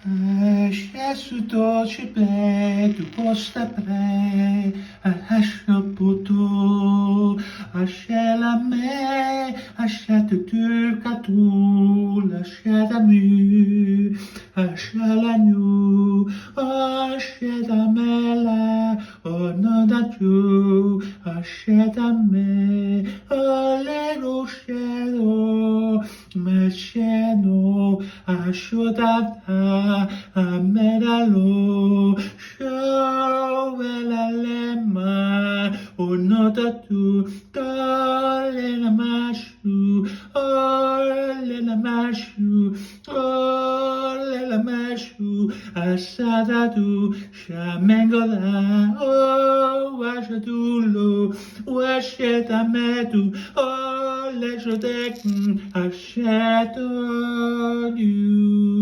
Gesù dolce pe, tu posta pre, ascia putu, ascia la me, ascia tu turca tu, ascia da mu, ascia la nu, ascia da mela, no da tu, ascia da me, le ruscero, me sceno, asciutata, amedalo, la lema, unota tu, tole na mashu, ole na mashu, ole na mashu, asada tu, shamengola, oh, ashadulo, washetametu, ole shotek, asheto you.